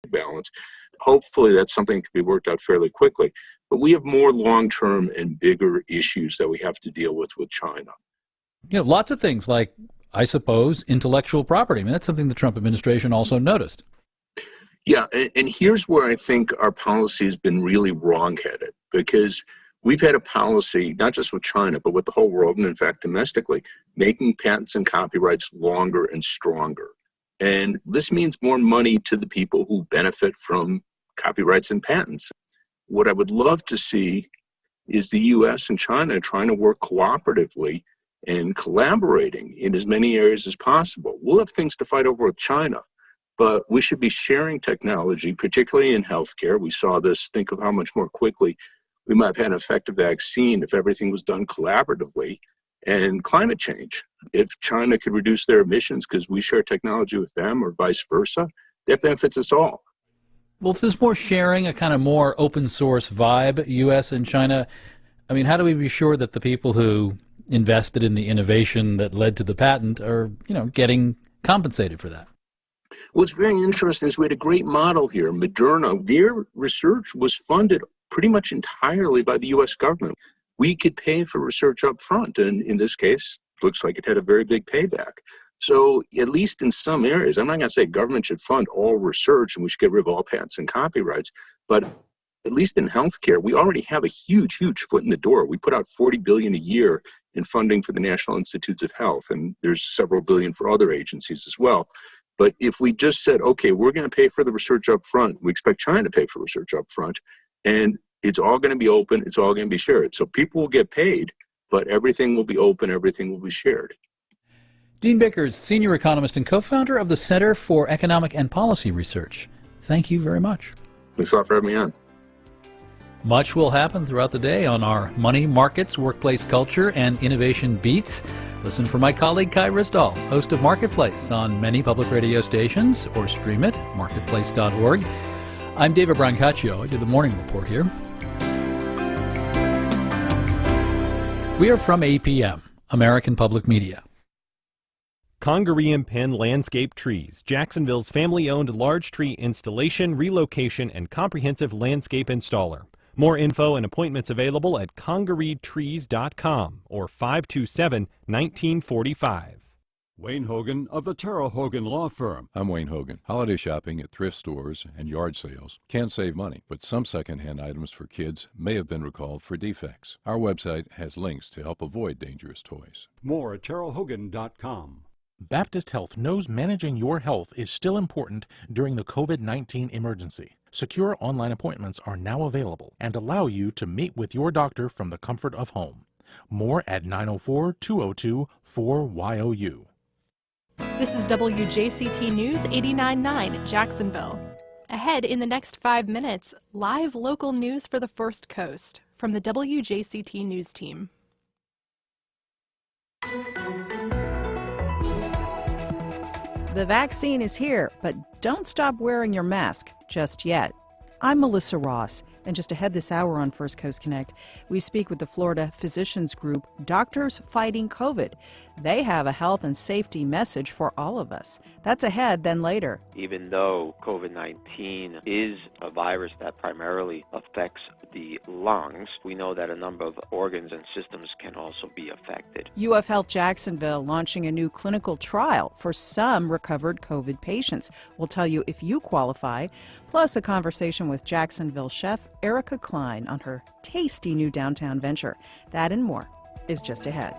balance. Hopefully that's something that can be worked out fairly quickly. But we have more long-term and bigger issues that we have to deal with China. Lots of things like, I suppose, intellectual property. I mean, that's something the Trump administration also noticed. Yeah, and here's where I think our policy has been really wrong-headed, because we've had a policy, not just with China, but with the whole world, and in fact domestically, making patents and copyrights longer and stronger. And this means more money to the people who benefit from copyrights and patents. What I would love to see is the U.S. and China trying to work cooperatively and collaborating in as many areas as possible. We'll have things to fight over with China, but we should be sharing technology, particularly in healthcare. We saw this. Think of how much more quickly we might have had an effective vaccine if everything was done collaboratively. And climate change. If China could reduce their emissions because we share technology with them or vice versa, that benefits us all. Well, if there's more sharing, a kind of more open source vibe, U.S. and China, I mean, how do we be sure that the people who invested in the innovation that led to the patent are, getting compensated for that? What's very interesting is we had a great model here. Moderna, their research was funded pretty much entirely by the U.S. government. We could pay for research up front, and in this case, looks like it had a very big payback. So at least in some areas, I'm not going to say government should fund all research and we should get rid of all patents and copyrights, but at least in healthcare, we already have a huge, huge foot in the door. We put out $40 billion a year in funding for the National Institutes of Health, and there's several billion for other agencies as well. But if we just said, okay, we're going to pay for the research up front, we expect China to pay for research up front, and it's all going to be open, it's all going to be shared. So people will get paid, but everything will be open, everything will be shared. Dean Bickers, senior economist and co-founder of the Center for Economic and Policy Research. Thank you very much. Thanks a lot for having me on. Much will happen throughout the day on our money, markets, workplace culture, and innovation beats. Listen for my colleague Kai Risdahl, host of Marketplace on many public radio stations, or stream it, marketplace.org. I'm David Brancaccio. I do the morning report here. We are from APM, American Public Media. Congaree and Penn Landscape Trees, Jacksonville's family-owned large tree installation, relocation, and comprehensive landscape installer. More info and appointments available at congareetrees.com or 527-1945. Wayne Hogan of the Terrell Hogan Law Firm. I'm Wayne Hogan. Holiday shopping at thrift stores and yard sales can save money, but some secondhand items for kids may have been recalled for defects. Our website has links to help avoid dangerous toys. More at terrellhogan.com. Baptist Health knows managing your health is still important during the COVID-19 emergency. Secure online appointments are now available and allow you to meet with your doctor from the comfort of home. More at 904-202-4YOU. This is WJCT News 89.9 Jacksonville. Ahead in the next 5 minutes, live local news for the First Coast from the WJCT News team. The vaccine is here, but don't stop wearing your mask just yet. I'm Melissa Ross, and just ahead this hour on First Coast Connect, we speak with the Florida physicians group Doctors Fighting COVID. They have a health and safety message for all of us. That's ahead, then later. Even though COVID-19 is a virus that primarily affects the lungs, we know that a number of organs and systems can also be affected. UF Health Jacksonville launching a new clinical trial for some recovered COVID patients. We'll tell you if you qualify, plus a conversation with Jacksonville chef Erica Klein on her tasty new downtown venture. That and more is just ahead.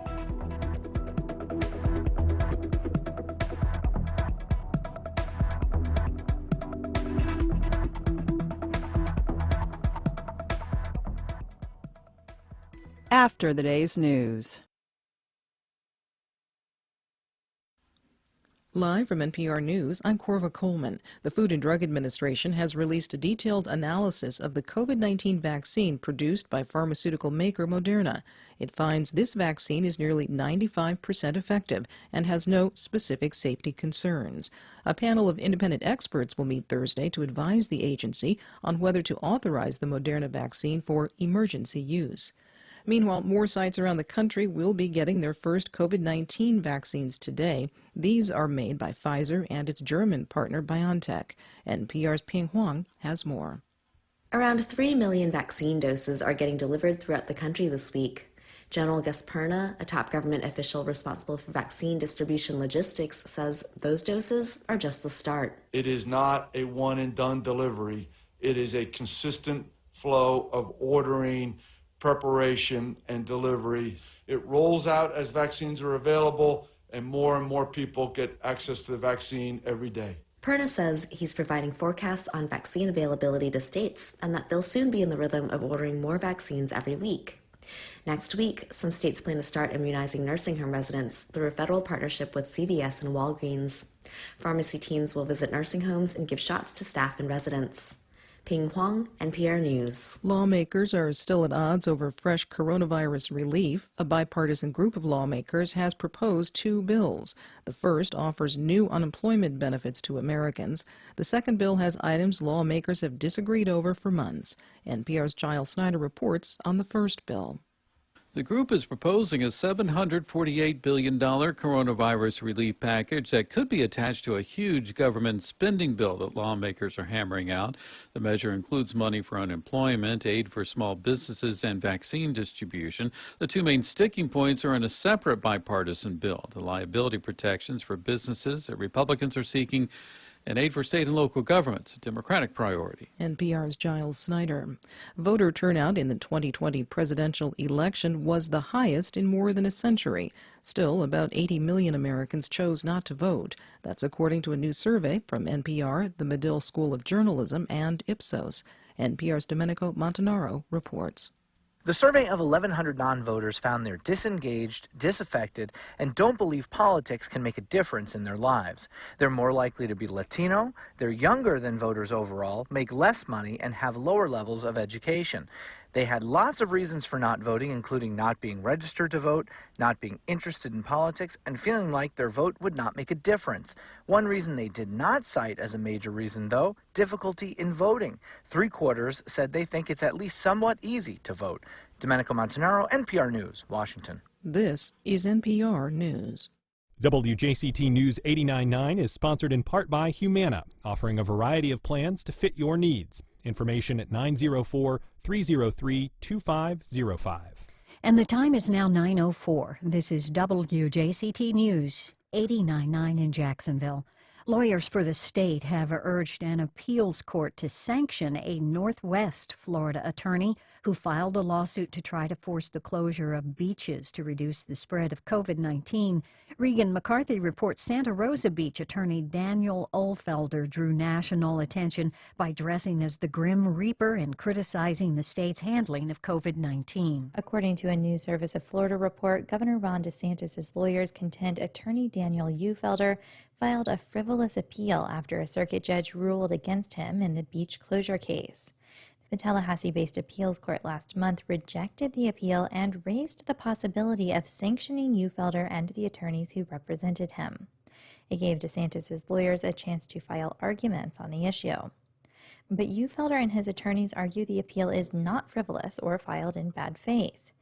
After the day's news. Live from NPR News, I'm Corva Coleman. The Food and Drug Administration has released a detailed analysis of the COVID-19 vaccine produced by pharmaceutical maker Moderna. It finds this vaccine is nearly 95% effective and has no specific safety concerns. A panel of independent experts will meet Thursday to advise the agency on whether to authorize the Moderna vaccine for emergency use. Meanwhile, more sites around the country will be getting their first COVID-19 vaccines today. These are made by Pfizer and its German partner BioNTech. NPR's Ping Huang has more. Around 3 million vaccine doses are getting delivered throughout the country this week. General Gus Perna, a top government official responsible for vaccine distribution logistics, says those doses are just the start. It is not a one-and-done delivery. It is a consistent flow of ordering, preparation, and delivery. It rolls out as vaccines are available, and more people get access to the vaccine every day. Perna says he's providing forecasts on vaccine availability to states and that they'll soon be in the rhythm of ordering more vaccines every week. Next week, some states plan to start immunizing nursing home residents through a federal partnership with CVS and Walgreens. Pharmacy teams will visit nursing homes and give shots to staff and residents. Ping Huang, NPR News. Lawmakers are still at odds over fresh coronavirus relief. A bipartisan group of lawmakers has proposed 2 bills. The first offers new unemployment benefits to Americans. The second bill has items lawmakers have disagreed over for months. NPR's Giles Snyder reports on the first bill. The group is proposing a $748 billion coronavirus relief package that could be attached to a huge government spending bill that lawmakers are hammering out. The measure includes money for unemployment, aid for small businesses, and vaccine distribution. The 2 main sticking points are in a separate bipartisan bill: the liability protections for businesses that Republicans are seeking, and aid for state and local governments, a Democratic priority. NPR's Giles Snyder. Voter turnout in the 2020 presidential election was the highest in more than a century. Still, about 80 million Americans chose not to vote. That's according to a new survey from NPR, the Medill School of Journalism, and Ipsos. NPR's Domenico Montanaro reports. The survey of 1,100 non-voters found they're disengaged, disaffected, and don't believe politics can make a difference in their lives. They're more likely to be Latino, they're younger than voters overall, make less money, and have lower levels of education. They had lots of reasons for not voting, including not being registered to vote, not being interested in politics, and feeling like their vote would not make a difference. One reason they did not cite as a major reason, though, difficulty in voting. 3/4 said they think it's at least somewhat easy to vote. Domenico Montanaro, NPR News, Washington. This is NPR News. WJCT News 89.9 is sponsored in part by Humana, offering a variety of plans to fit your needs. Information at 904-303-2505. And the time is now 9:04. This is WJCT News 89.9 in Jacksonville. Lawyers for the state have urged an appeals court to sanction a Northwest Florida attorney who filed a lawsuit to try to force the closure of beaches to reduce the spread of COVID-19. Regan McCarthy reports Santa Rosa Beach attorney Daniel Ohlfelder drew national attention by dressing as the Grim Reaper and criticizing the state's handling of COVID-19. According to a News Service of Florida report, Governor Ron DeSantis' lawyers contend attorney Daniel Ohlfelder filed a frivolous appeal after a circuit judge ruled against him in the beach closure case. The Tallahassee-based appeals court last month rejected the appeal and raised the possibility of sanctioning Ohlfelder and the attorneys who represented him. It gave DeSantis' lawyers a chance to file arguments on the issue. But Ohlfelder and his attorneys argue the appeal is not frivolous or filed in bad faith.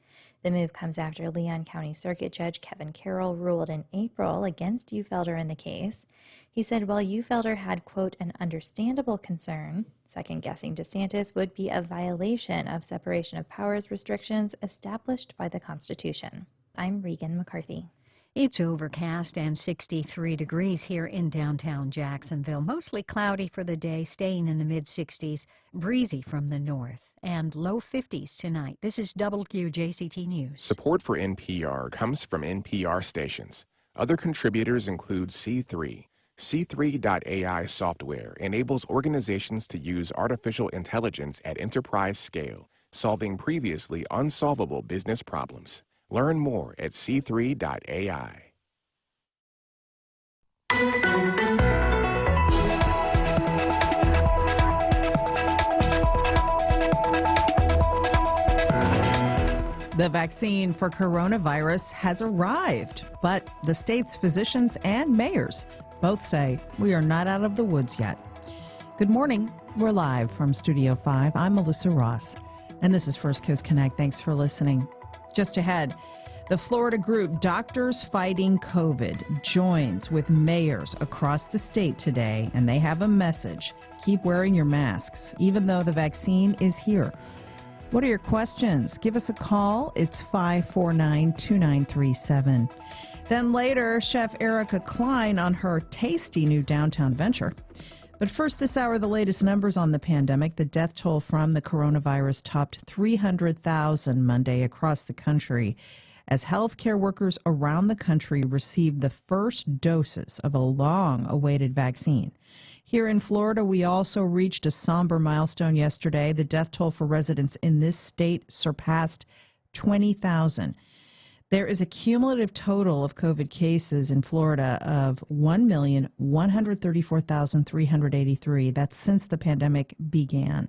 The move comes after Leon County Circuit Judge Kevin Carroll ruled in April against Ohlfelder in the case. He said while Ohlfelder had, quote, an understandable concern, second-guessing DeSantis would be a violation of separation of powers restrictions established by the Constitution. I'm Regan McCarthy. It's overcast and 63 degrees here in downtown Jacksonville. Mostly cloudy for the day, staying in the mid-60s, breezy from the north, and low 50s tonight. This is WJCT News. Support for NPR comes from NPR stations. Other contributors include C3. C3.ai software enables organizations to use artificial intelligence at enterprise scale, solving previously unsolvable business problems. Learn more at c3.ai. The vaccine for coronavirus has arrived, but the state's physicians and mayors both say we are not out of the woods yet. Good morning. We're live from Studio 5. I'm Melissa Ross, and this is First Coast Connect. Thanks for listening. Just ahead, the Florida group Doctors Fighting COVID joins with mayors across the state today, and they have a message. Keep wearing your masks, even though the vaccine is here. What are your questions? Give us a call. It's 549-2937. Then later, Chef Erica Klein on her tasty new downtown venture. But first this hour, the latest numbers on the pandemic. The death toll from the coronavirus topped 300,000 Monday across the country as healthcare workers around the country received the first doses of a long-awaited vaccine. Here in Florida, we also reached a somber milestone yesterday. The death toll for residents in this state surpassed 20,000. There is a cumulative total of COVID cases in Florida of 1,134,383. That's since the pandemic began.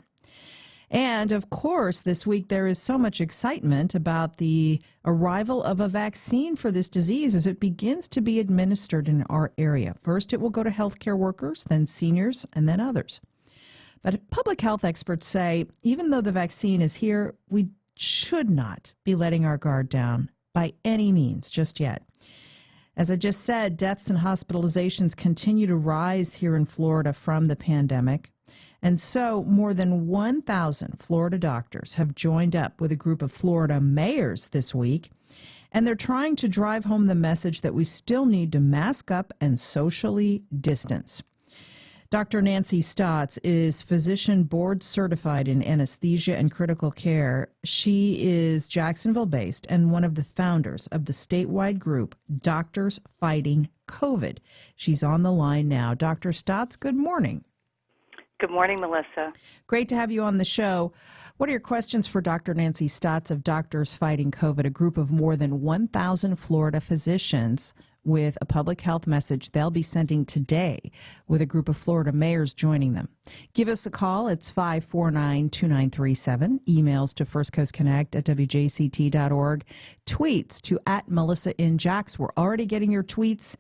And of course, this week there is so much excitement about the arrival of a vaccine for this disease as it begins to be administered in our area. First, it will go to healthcare workers, then seniors, and then others. But public health experts say even though the vaccine is here, we should not be letting our guard down by any means just yet. As I just said, deaths and hospitalizations continue to rise here in Florida from the pandemic. And so more than 1,000 Florida doctors have joined up with a group of Florida mayors this week, and they're trying to drive home the message that we still need to mask up and socially distance. Dr. Nancy Stotts is physician board certified in anesthesia and critical care. She is Jacksonville-based and one of the founders of the statewide group Doctors Fighting COVID. She's on the line now. Dr. Stotts, good morning. Good morning, Melissa. Great to have you on the show. What are your questions for Dr. Nancy Stotts of Doctors Fighting COVID, a group of more than 1,000 Florida physicians with a public health message they'll be sending today with a group of Florida mayors joining them? Give us a call. It's 549-2937. Emails to firstcoastconnect@wjct.org. Tweets to @MelissaInJax. We're already getting your tweets.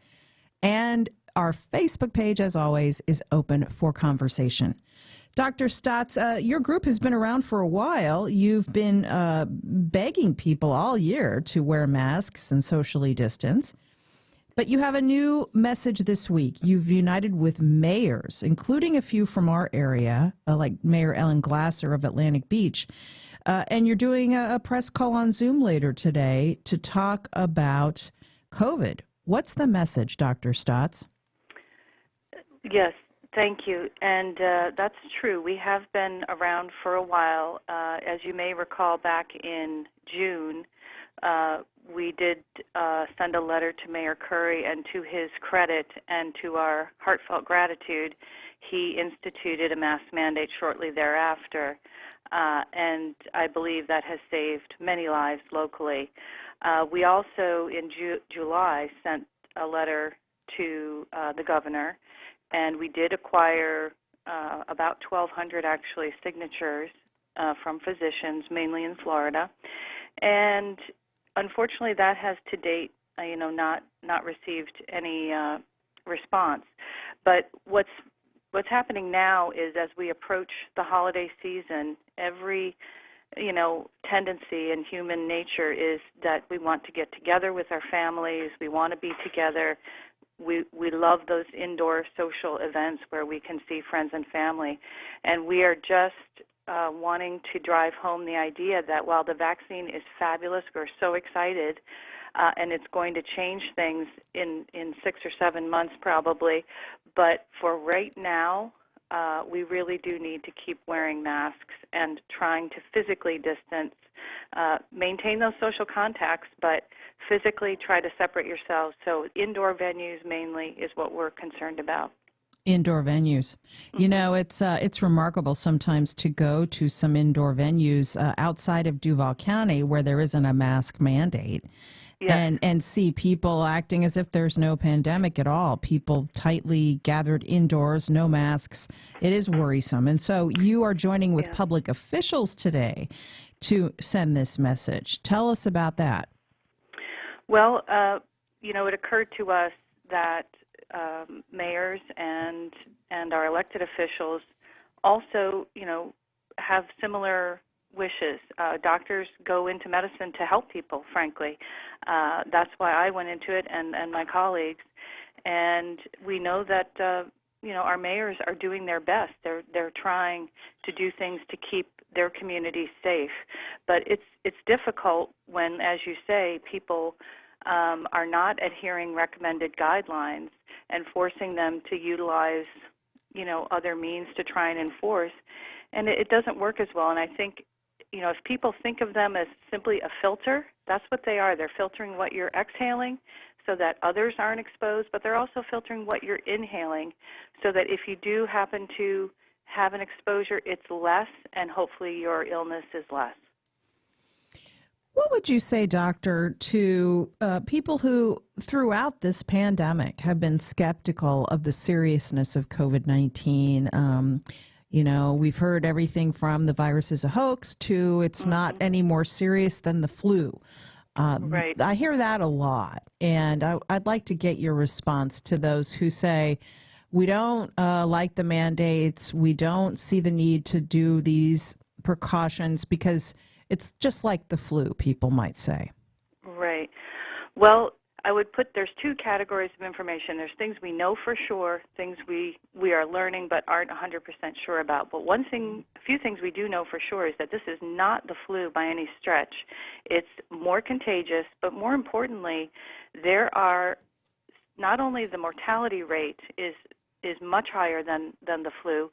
And our Facebook page, as always, is open for conversation. Dr. Stotts, your group has been around for a while. You've been begging people all year to wear masks and socially distance. But you have a new message this week. You've united with mayors, including a few from our area, like Mayor Ellen Glasser of Atlantic Beach. And you're doing a press call on Zoom later today to talk about COVID. What's the message, Dr. Stotts? Yes, thank you. And that's true. We have been around for a while. As you may recall, back in June, we did send a letter to Mayor Curry, and to his credit and to our heartfelt gratitude, he instituted a mask mandate shortly thereafter. And I believe that has saved many lives locally. We also, in July, sent a letter to the governor, and we did acquire about 1,200 actually signatures from physicians, mainly in Florida. And unfortunately, that has to date, not received any response. But what's happening now is, as we approach the holiday season, every tendency in human nature is that we want to get together with our families. We want to be together. We love those indoor social events where we can see friends and family. And we are just wanting to drive home the idea that while the vaccine is fabulous, we're so excited, and it's going to change things in 6 or 7 months probably. But for right now, we really do need to keep wearing masks and trying to physically distance, maintain those social contacts, but physically try to separate yourselves. So indoor venues mainly is what we're concerned about. Indoor venues. Mm-hmm. It's remarkable sometimes to go to some indoor venues outside of Duval County where there isn't a mask mandate. Yes. And see people acting as if there's no pandemic at all. People tightly gathered indoors, no masks. It is worrisome. And so you are joining with public officials today to send this message. Tell us about that. Well, it occurred to us that mayors and our elected officials also, have similar wishes. Doctors go into medicine to help people, frankly. That's why I went into it, and my colleagues. And we know that our mayors are doing their best. They're trying to do things to keep their communities safe. But it's difficult when, as you say, people are not adhering recommended guidelines and forcing them to utilize, other means to try and enforce. And it doesn't work as well. And I think, if people think of them as simply a filter, that's what they are. They're filtering what you're exhaling so that others aren't exposed, but they're also filtering what you're inhaling so that if you do happen to have an exposure, it's less, and hopefully your illness is less. What would you say, Doctor, to people who throughout this pandemic have been skeptical of the seriousness of COVID-19? We've heard everything from the virus is a hoax to it's not any more serious than the flu. Right. I hear that a lot, and I'd like to get your response to those who say, we don't like the mandates, we don't see the need to do these precautions because it's just like the flu, people might say. Right. Well, I would put there's two categories of information. There's things we know for sure, things we are learning but aren't 100% sure about. But a few things we do know for sure is that this is not the flu by any stretch. It's more contagious, but more importantly, there are not only the mortality rate is much higher than the flu,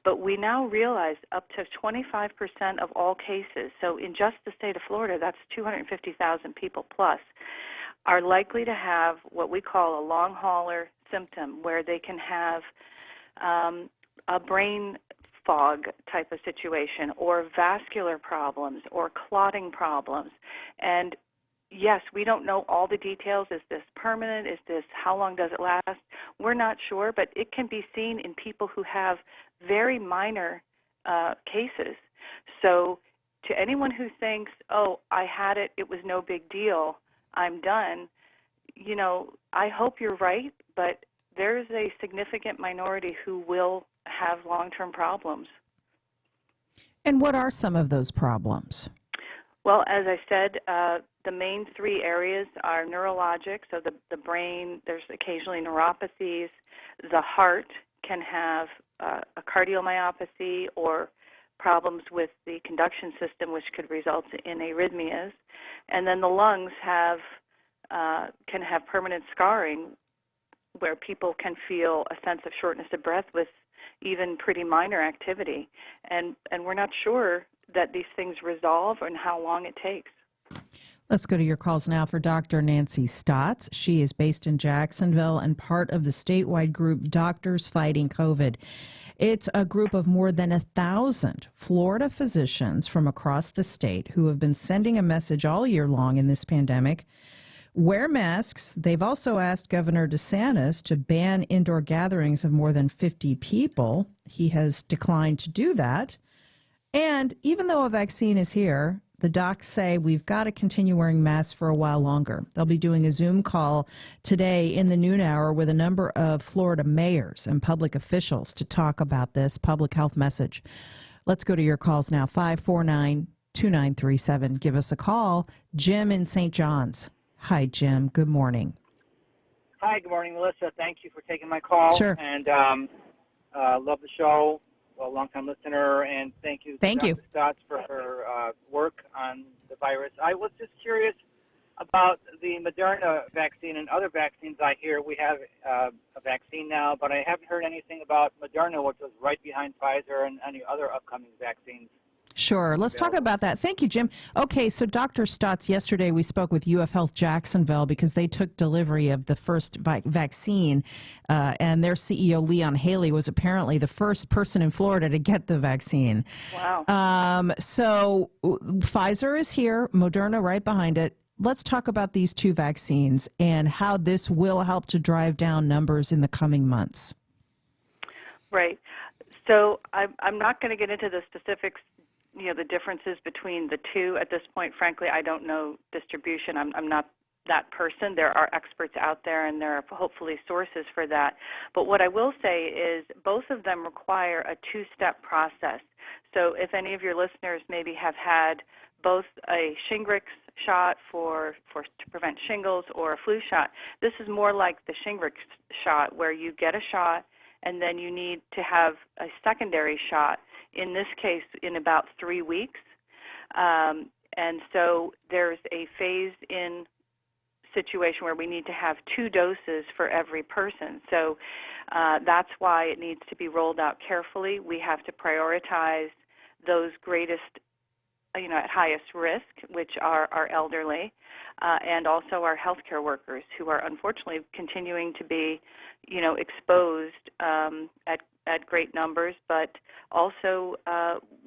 but we now realize up to 25% of all cases, so in just the state of Florida, that's 250,000 people plus, are likely to have what we call a long hauler symptom, where they can have a brain fog type of situation, or vascular problems, or clotting problems. And yes, we don't know all the details. Is this permanent? How long does it last? We're not sure, but it can be seen in people who have very minor cases. So to anyone who thinks, oh, I had it, it was no big deal, I'm done, I hope you're right, but there's a significant minority who will have long-term problems. And what are some of those problems? Well, as I said, the main three areas are neurologic, so the brain, there's occasionally neuropathies. The heart can have a cardiomyopathy or problems with the conduction system, which could result in arrhythmias. And then the lungs can have permanent scarring, where people can feel a sense of shortness of breath with even pretty minor activity. And we're not sure that these things resolve and how long it takes. Let's go to your calls now for Dr. Nancy Stotts. She is based in Jacksonville and part of the statewide group Doctors Fighting COVID. It's a group of more than 1,000 Florida physicians from across the state who have been sending a message all year long in this pandemic. Wear masks. They've also asked Governor DeSantis to ban indoor gatherings of more than 50 people. He has declined to do that. And even though a vaccine is here, the docs say we've got to continue wearing masks for a while longer. They'll be doing a Zoom call today in the noon hour with a number of Florida mayors and public officials to talk about this public health message. Let's go to your calls now, 549-2937. Give us a call. Jim in St. John's. Hi, Jim. Good morning. Hi, good morning, Melissa. Thank you for taking my call. Sure. And love the show. Well, long-time listener, and thank you to Dr. Stotts for her work on the virus. I was just curious about the Moderna vaccine and other vaccines. I hear we have a vaccine now, but I haven't heard anything about Moderna, which was right behind Pfizer and any other upcoming vaccines. Sure. Let's talk about that. Thank you, Jim. Okay, so Dr. Stotts, yesterday we spoke with UF Health Jacksonville because they took delivery of the first vaccine, and their CEO, Leon Haley, was apparently the first person in Florida to get the vaccine. Wow. So Pfizer is here, Moderna right behind it. Let's talk about these two vaccines and how this will help to drive down numbers in the coming months. Right. So I'm not going to get into the specifics, the differences between the two at this point. Frankly, I don't know distribution. I'm not that person. There are experts out there, and there are hopefully sources for that. But what I will say is both of them require a two-step process. So if any of your listeners maybe have had both a Shingrix shot to prevent shingles or a flu shot, this is more like the Shingrix shot, where you get a shot and then you need to have a secondary shot, in this case in about 3 weeks. And so there's a phase-in situation where we need to have 2 doses for every person. So that's why it needs to be rolled out carefully. We have to prioritize those greatest, at highest risk, which are our elderly, and also our healthcare workers, who are unfortunately continuing to be, exposed at great numbers. But also,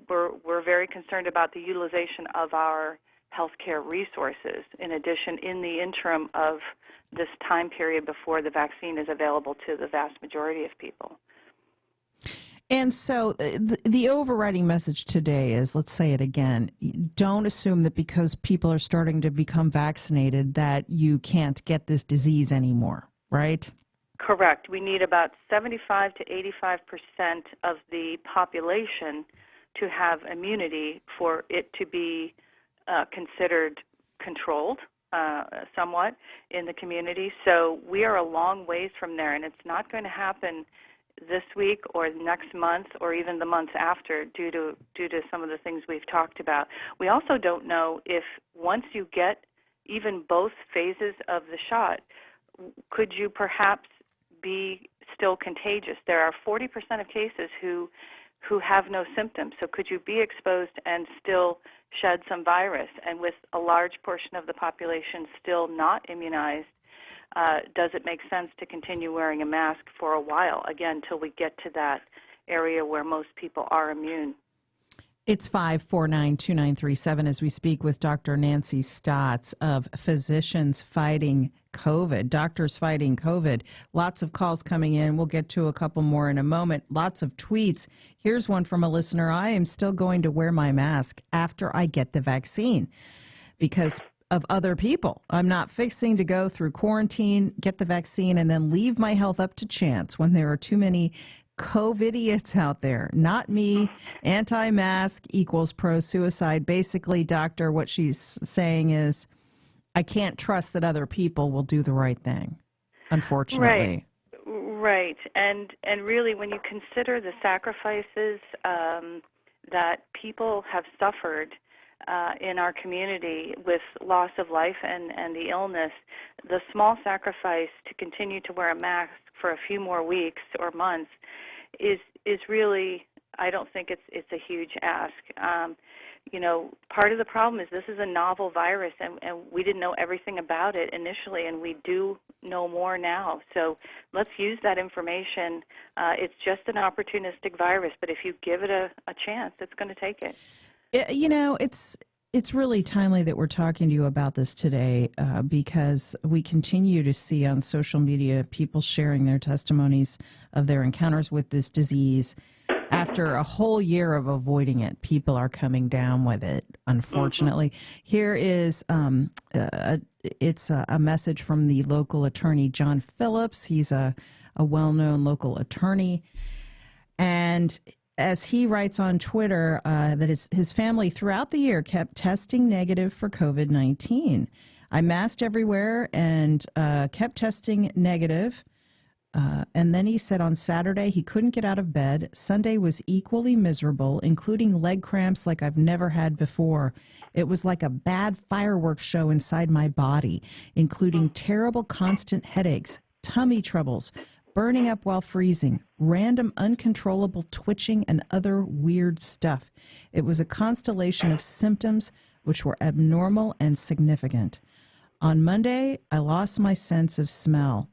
we're very concerned about the utilization of our healthcare resources. In addition, in the interim of this time period before the vaccine is available to the vast majority of people. And so the overriding message today is, let's say it again, don't assume that because people are starting to become vaccinated that you can't get this disease anymore, right? Correct. We need about 75 to 85% of the population to have immunity for it to be considered controlled somewhat in the community. So we are a long ways from there, and it's not going to happen this week or next month or even the months after due to some of the things we've talked about. We also don't know if once you get even both phases of the shot, could you perhaps be still contagious? There are 40% of cases who have no symptoms. So could you be exposed and still shed some virus? And with a large portion of the population still not immunized, does it make sense to continue wearing a mask for a while, again, till we get to that area where most people are immune? It's 549-2937 as we speak with Dr. Nancy Stotts of Physicians Fighting COVID, Doctors Fighting COVID. Lots of calls coming in. We'll get to a couple more in a moment. Lots of tweets. Here's one from a listener. I am still going to wear my mask after I get the vaccine because of other people. I'm not fixing to go through quarantine, get the vaccine, and then leave my health up to chance when there are too many COVIDiots out there. Not me. Anti-mask equals pro-suicide. Basically, doctor, what she's saying is, I can't trust that other people will do the right thing, unfortunately. Right. And really, when you consider the sacrifices that people have suffered in our community with loss of life and the illness, the small sacrifice to continue to wear a mask for a few more weeks or months is really, I don't think it's a huge ask. Part of the problem is this is a novel virus, and we didn't know everything about it initially, and we do know more now. So let's use that information. It's just an opportunistic virus, but if you give it a chance, it's going to take it. It's really timely that we're talking to you about this today because we continue to see on social media people sharing their testimonies of their encounters with this disease. After a whole year of avoiding it, people are coming down with it, unfortunately. Here is it's a message from the local attorney, John Phillips. He's a well-known local attorney. And as he writes on Twitter, that his family throughout the year kept testing negative for COVID-19. I masked everywhere and kept testing negative. And then he said on Saturday he couldn't get out of bed. Sunday was equally miserable, including leg cramps like I've never had before. It was like a bad fireworks show inside my body, including terrible constant headaches, tummy troubles, burning up while freezing, random uncontrollable twitching, and other weird stuff. It was a constellation of symptoms which were abnormal and significant. On Monday, I lost my sense of smell.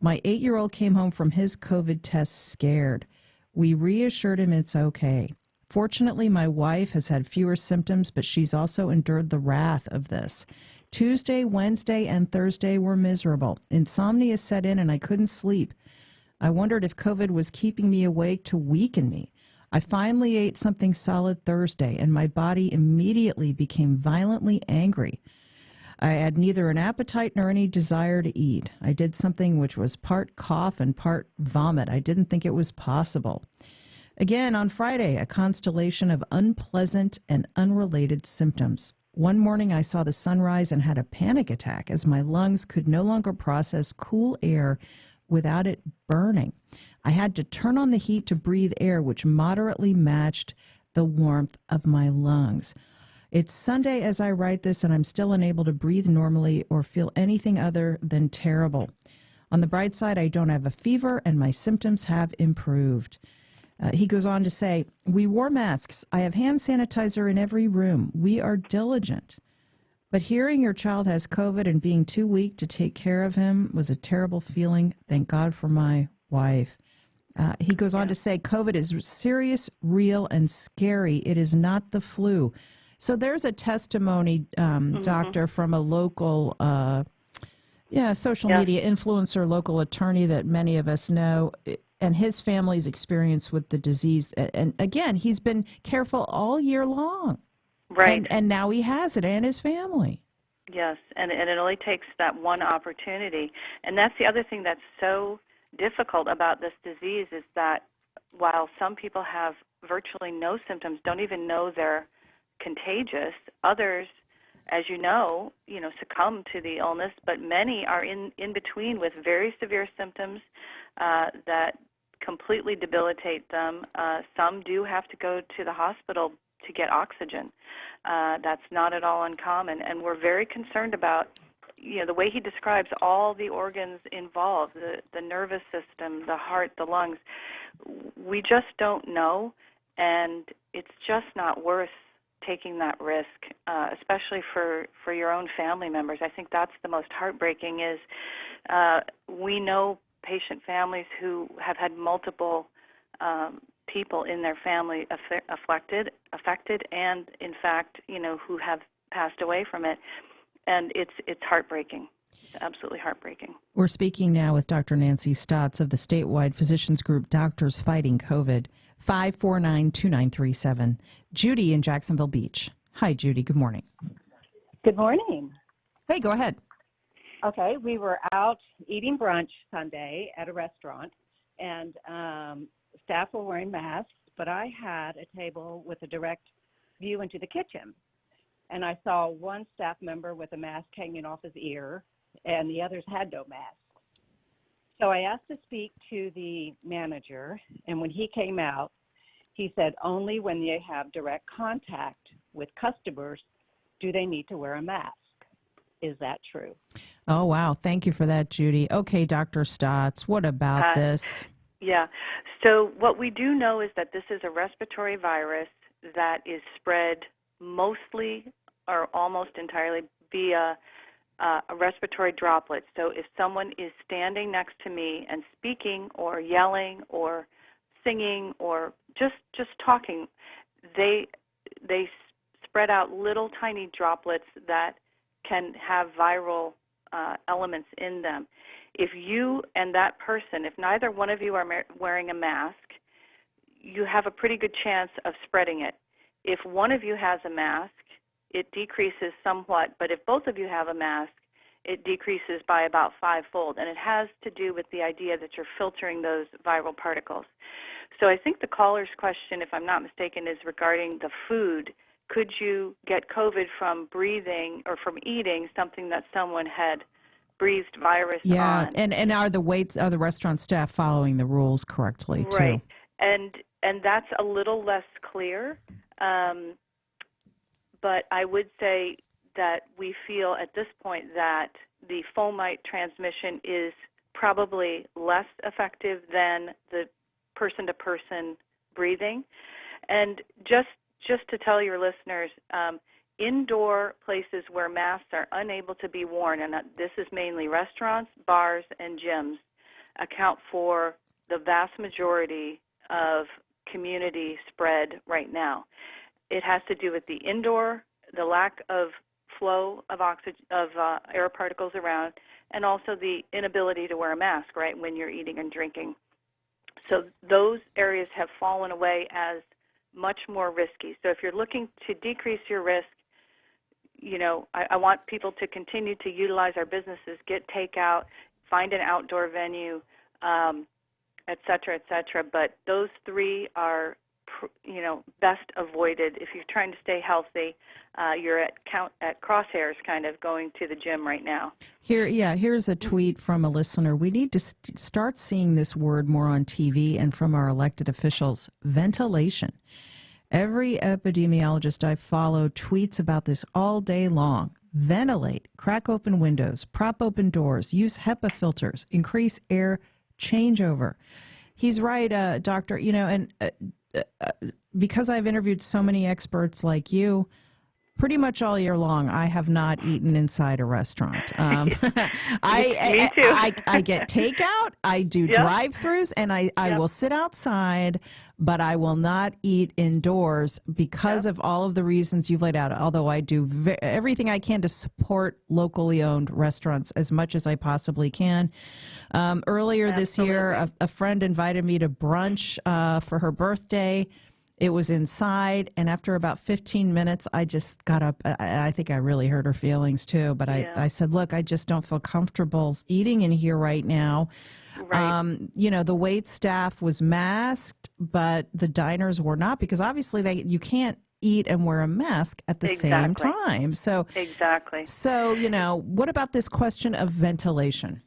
My 8-year-old came home from his COVID test scared. We reassured him it's okay. Fortunately, my wife has had fewer symptoms, but she's also endured the wrath of this. Tuesday, Wednesday, and Thursday were miserable. Insomnia set in and I couldn't sleep. I wondered if COVID was keeping me awake to weaken me. I finally ate something solid Thursday, and my body immediately became violently angry. I had neither an appetite nor any desire to eat. I did something which was part cough and part vomit. I didn't think it was possible. Again, on Friday, a constellation of unpleasant and unrelated symptoms. One morning, I saw the sunrise and had a panic attack as my lungs could no longer process cool air without it burning. I had to turn on the heat to breathe air, which moderately matched the warmth of my lungs. It's Sunday as I write this, and I'm still unable to breathe normally or feel anything other than terrible. On the bright side, I don't have a fever, and my symptoms have improved. He goes on to say, we wore masks. I have hand sanitizer in every room. We are diligent. But hearing your child has COVID and being too weak to take care of him was a terrible feeling. Thank God for my wife. He goes on to say, COVID is serious, real, and scary. It is not the flu. So there's a testimony, doctor, from a local social media influencer, local attorney that many of us know, and his family's experience with the disease. And again, he's been careful all year long. Right. And now he has it, and his family. Yes, and it only takes that one opportunity. And that's the other thing that's so difficult about this disease is that while some people have virtually no symptoms, don't even know they're contagious, others, as you know, succumb to the illness, but many are in between with very severe symptoms that completely debilitate them. Some do have to go to the hospital to get oxygen. That's not at all uncommon, and we're very concerned about the way he describes all the organs involved, the nervous system, the heart, the lungs. We just don't know, and it's just not worth taking that risk, especially for your own family members. I think that's the most heartbreaking is we know patient families who have had multiple people in their family affected, and in fact, who have passed away from it. And it's heartbreaking. It's absolutely heartbreaking. We're speaking now with Dr. Nancy Stotts of the statewide physicians group Doctors Fighting COVID, 549-2937. Judy in Jacksonville Beach. Hi, Judy. Good morning. Good morning. Hey, go ahead. Okay, we were out eating brunch Sunday at a restaurant, and staff were wearing masks, but I had a table with a direct view into the kitchen. And I saw one staff member with a mask hanging off his ear, and the others had no masks. So I asked to speak to the manager, and when he came out, he said only when they have direct contact with customers do they need to wear a mask. Is that true? Oh, wow. Thank you for that, Judy. Okay, Dr. Stotts, what about this? Yeah. So what we do know is that this is a respiratory virus that is spread mostly or almost entirely via a respiratory droplet. So if someone is standing next to me and speaking or yelling or singing or just talking, they spread out little tiny droplets that can have viral elements in them. If you and that person, if neither one of you are wearing a mask, you have a pretty good chance of spreading it. If one of you has a mask, it decreases somewhat, but if both of you have a mask, it decreases by about fivefold, and it has to do with the idea that you're filtering those viral particles. So I think the caller's question, if I'm not mistaken, is regarding the food. Could you get COVID from breathing or from eating something that someone had breathed virus on? Yeah, and are the restaurant staff following the rules correctly, too? Right, and that's a little less clear. But I would say that we feel at this point that the fomite transmission is probably less effective than the person-to-person breathing. And just to tell your listeners, indoor places where masks are unable to be worn, and this is mainly restaurants, bars, and gyms, account for the vast majority of community spread right now. It has to do with the lack of flow of air particles around, and also the inability to wear a mask, right, when you're eating and drinking. So those areas have fallen away as much more risky. So if you're looking to decrease your risk, I want people to continue to utilize our businesses, get takeout, find an outdoor venue, et cetera, et cetera. But those three are, best avoided. If you're trying to stay healthy, you're at crosshairs kind of going to the gym right now. Here's a tweet from a listener. We need to start seeing this word more on TV and from our elected officials. Ventilation. Every epidemiologist I follow tweets about this all day long. Ventilate, crack open windows, prop open doors, use HEPA filters, increase air changeover. He's right, Doctor, because I've interviewed so many experts like you, pretty much all year long, I have not eaten inside a restaurant. Me too. I get takeout, I do drive-thrus, and I will sit outside, but I will not eat indoors because of all of the reasons you've laid out, although I do everything I can to support locally owned restaurants as much as I possibly can. Earlier this year, a friend invited me to brunch for her birthday. It was inside, and after about 15 minutes, I just got up. I think I really hurt her feelings, too. But I said, look, I just don't feel comfortable eating in here right now. Right. The wait staff was masked, but the diners were not, because obviously you can't eat and wear a mask at the same time. So, what about this question of ventilation?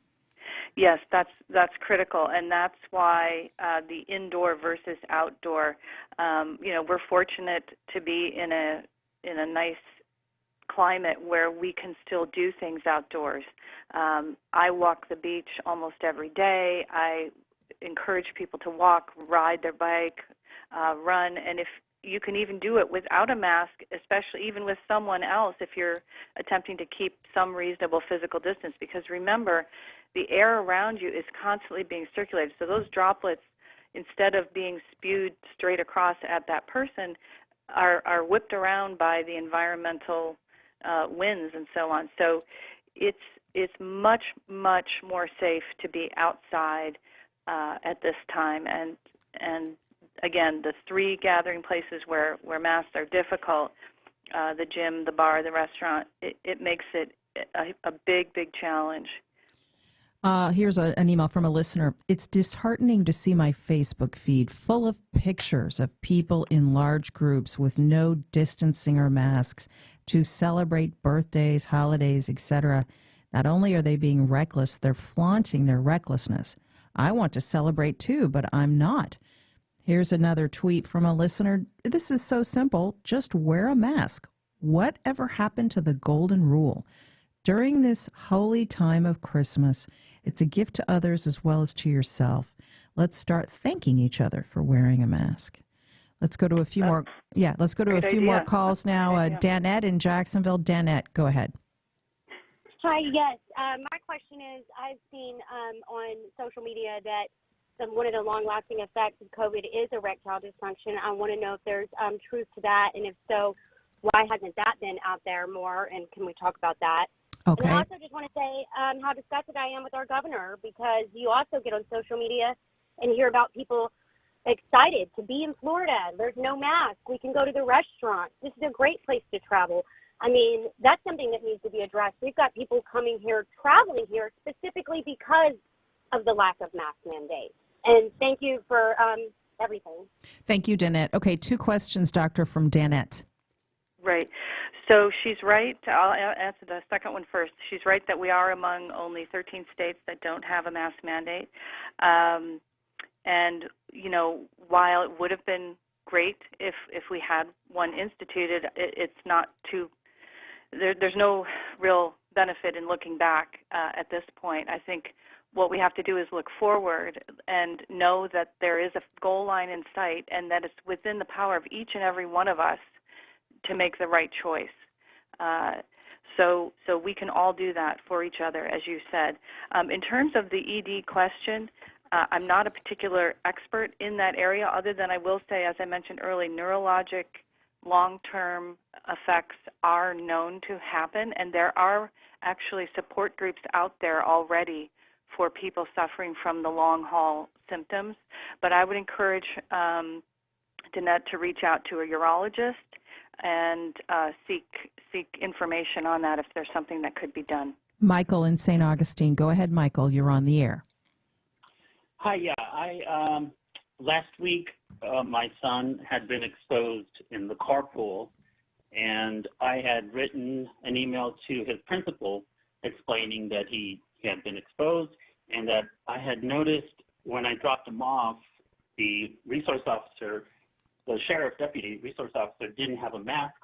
Yes, that's critical, and that's why the indoor versus outdoor. We're fortunate to be in a nice climate where we can still do things outdoors. I walk the beach almost every day. I encourage people to walk, ride their bike, run, and if you can even do it without a mask, especially even with someone else if you're attempting to keep some reasonable physical distance, because remember, the air around you is constantly being circulated. So those droplets, instead of being spewed straight across at that person, are whipped around by the environmental winds and so on. So it's much, much more safe to be outside at this time. And again, the three gathering places where masks are difficult, the gym, the bar, the restaurant, it makes it a big, big challenge. Here's an email from a listener. It's disheartening to see my Facebook feed full of pictures of people in large groups with no distancing or masks to celebrate birthdays, holidays, etc. Not only are they being reckless, they're flaunting their recklessness. I want to celebrate too, but I'm not. Here's another tweet from a listener. This is so simple. Just wear a mask. Whatever happened to the golden rule? During this holy time of Christmas, it's a gift to others as well as to yourself. Let's start thanking each other for wearing a mask. Let's go to a few more. Yeah, let's go to a few more calls now. Danette in Jacksonville. Danette, go ahead. Hi, yes. My question is, I've seen on social media that one of the long-lasting effects of COVID is erectile dysfunction. I want to know if there's truth to that, and if so, why hasn't that been out there more, and can we talk about that? Okay. And I also just want to say how disgusted I am with our governor, because you also get on social media and hear about people excited to be in Florida. There's no mask. We can go to the restaurant. This is a great place to travel. I mean, that's something that needs to be addressed. We've got people coming here, traveling here, specifically because of the lack of mask mandate. And thank you for everything. Thank you, Danette. Okay, two questions, Doctor, from Danette. Right. So she's right. I'll answer the second one first. She's right that we are among only 13 states that don't have a mask mandate. And, while it would have been great if we had one instituted, it's not too there's no real benefit in looking back at this point. I think what we have to do is look forward and know that there is a goal line in sight, and that it's within the power of each and every one of us to make the right choice. So we can all do that for each other, as you said. In terms of the ED question, I'm not a particular expert in that area, other than I will say, as I mentioned earlier, neurologic long-term effects are known to happen, and there are actually support groups out there already for people suffering from the long-haul symptoms. But I would encourage Danette to reach out to a urologist and seek information on that if there's something that could be done. Michael in St. Augustine. Go ahead, Michael. You're on the air. Hi, yeah. Last week, my son had been exposed in the carpool, and I had written an email to his principal explaining that he had been exposed and that I had noticed when I dropped him off, the resource officer, the sheriff deputy resource officer, didn't have a mask.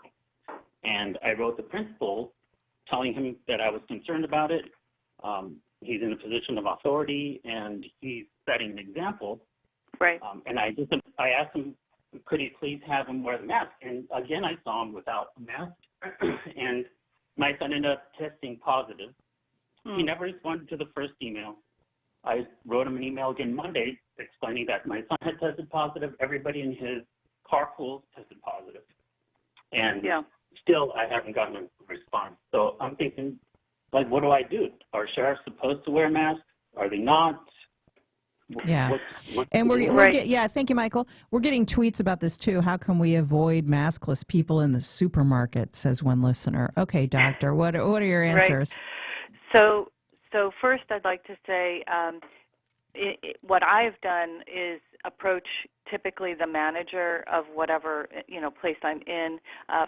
And I wrote the principal telling him that I was concerned about it. He's in a position of authority and he's setting an example. Right. And I asked him, could he please have him wear the mask? And again, I saw him without a mask. And my son ended up testing positive. He never responded to the first email. I wrote him an email again Monday explaining that my son had tested positive. Everybody in his carpool tested positive. And still, I haven't gotten a response. So I'm thinking, like, what do I do? Are sheriffs supposed to wear masks? Are they not? Yeah. And thank you, Michael. We're getting tweets about this too. How can we avoid maskless people in the supermarket, says one listener. Okay, doctor, what are your answers? Right. So first I'd like to say what I've done is approach typically the manager of whatever place I'm in.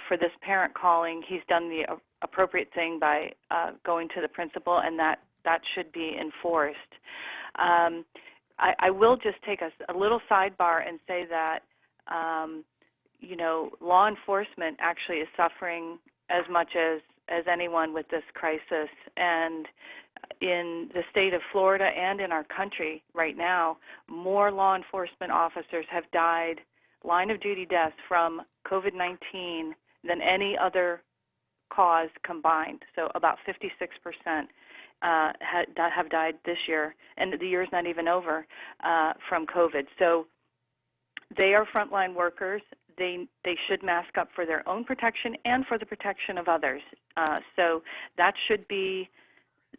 For this parent calling, he's done the appropriate thing by going to the principal, and that should be enforced. I will just take a little sidebar and say that law enforcement actually is suffering as much as anyone with this crisis, and in the state of Florida and in our country right now, more law enforcement officers have died, line of duty deaths from COVID-19 than any other cause combined. So about 56% have died this year, and the year's not even over from COVID. So they are frontline workers. They should mask up for their own protection and for the protection of others. So that should be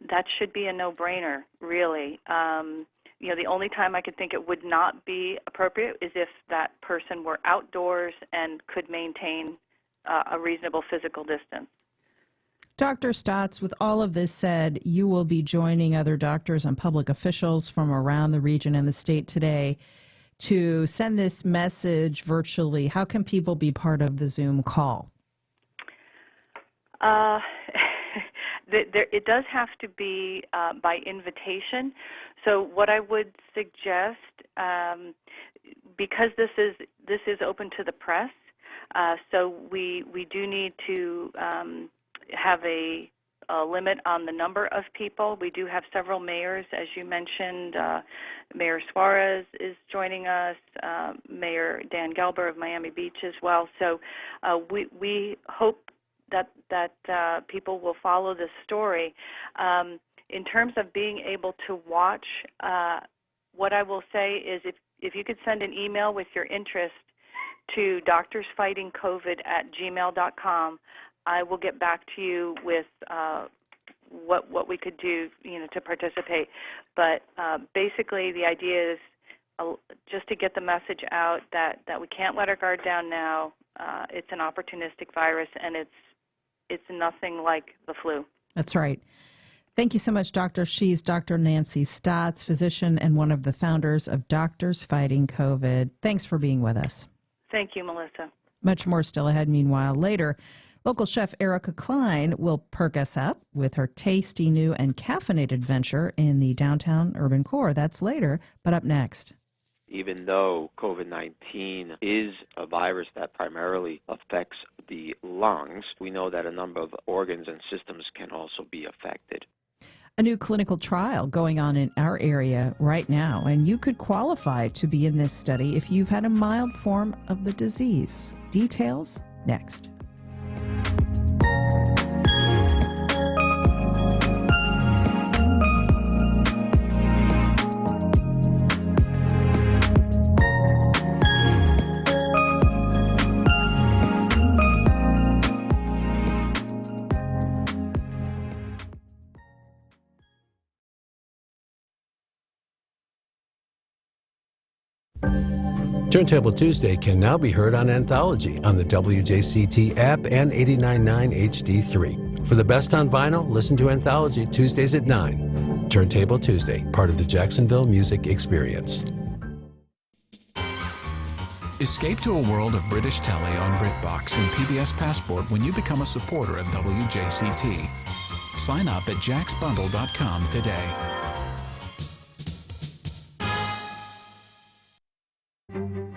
a no-brainer, really. The only time I could think it would not be appropriate is if that person were outdoors and could maintain a reasonable physical distance. Dr. Stotts, with all of this said, you will be joining other doctors and public officials from around the region and the state today to send this message virtually. How can people be part of the Zoom call? It does have to be by invitation. So what I would suggest, because this is open to the press, so we do need to have a limit on the number of people. We do have several mayors, as you mentioned. Mayor Suarez is joining us, Mayor Dan Gelber of Miami Beach as well. So we hope that people will follow this story. In terms of being able to watch, what I will say is if you could send an email with your interest to doctorsfightingcovid@gmail.com, I will get back to you with what we could do, to participate. But basically, the idea is just to get the message out that we can't let our guard down now. It's an opportunistic virus, and it's nothing like the flu. That's right. Thank you so much, Doctor. She's Dr. Nancy Stotts, physician and one of the founders of Doctors Fighting COVID. Thanks for being with us. Thank you, Melissa. Much more still ahead. Meanwhile, later, local chef Erica Klein will perk us up with her tasty new and caffeinated venture in the downtown urban core. That's later, but up next. Even though COVID-19 is a virus that primarily affects the lungs, we know that a number of organs and systems can also be affected. A new clinical trial going on in our area right now, and you could qualify to be in this study if you've had a mild form of the disease. Details next. Turntable Tuesday can now be heard on Anthology on the WJCT app and 89.9 HD3. For the best on vinyl, listen to Anthology Tuesdays at 9. Turntable Tuesday, part of the Jacksonville Music Experience. Escape to a world of British telly on BritBox and PBS Passport when you become a supporter of WJCT. Sign up at jacksbundle.com today.